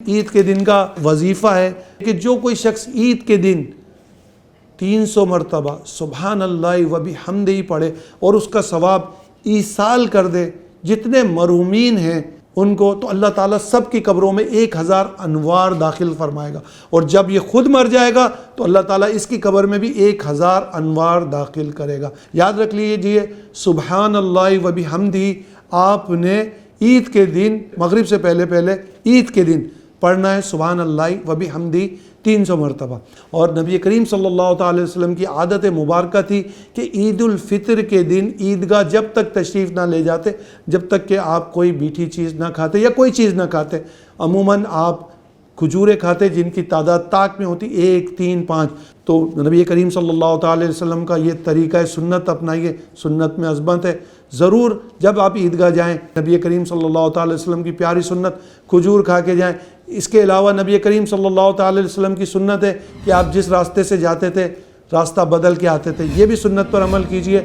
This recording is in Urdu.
عید کے دن کا وظیفہ ہے کہ جو کوئی شخص عید کے دن 300 مرتبہ سبحان اللہ و بحمدہ پڑھے اور اس کا ثواب ایصال کر دے جتنے مرحومین ہیں ان کو، تو اللہ تعالیٰ سب کی قبروں میں 1000 انوار داخل فرمائے گا، اور جب یہ خود مر جائے گا تو اللہ تعالیٰ اس کی قبر میں بھی 1000 انوار داخل کرے گا۔ یاد رکھ لیجئے سبحان اللہ و بحمدہ آپ نے عید کے دن مغرب سے پہلے عید کے دن پڑھنا ہے سبحان اللہ و بحمدہ 300 مرتبہ۔ اور نبی کریم صلی اللہ تعالی وسلم کی عادت مبارکہ تھی کہ عید الفطر کے دن عیدگاہ جب تک تشریف نہ لے جاتے جب تک کہ آپ کوئی میٹھی چیز نہ کھاتے یا کوئی چیز نہ کھاتے، عموماً آپ کھجوریں کھاتے جن کی تعداد طاق میں ہوتی 1، 3، 5۔ تو نبی کریم صلی اللہ تعالی وسلم کا یہ طریقہ سنت اپنائیے، سنت میں عظمت ہے۔ ضرور جب آپ عیدگاہ جائیں نبی کریم صلی اللہ تعالی وسلم کی پیاری سنت کھجور کھا کے جائیں۔ اس کے علاوہ نبی کریم صلی اللہ تعالی وسلم کی سنت ہے کہ آپ جس راستے سے جاتے تھے راستہ بدل کے آتے تھے، یہ بھی سنت پر عمل کیجئے۔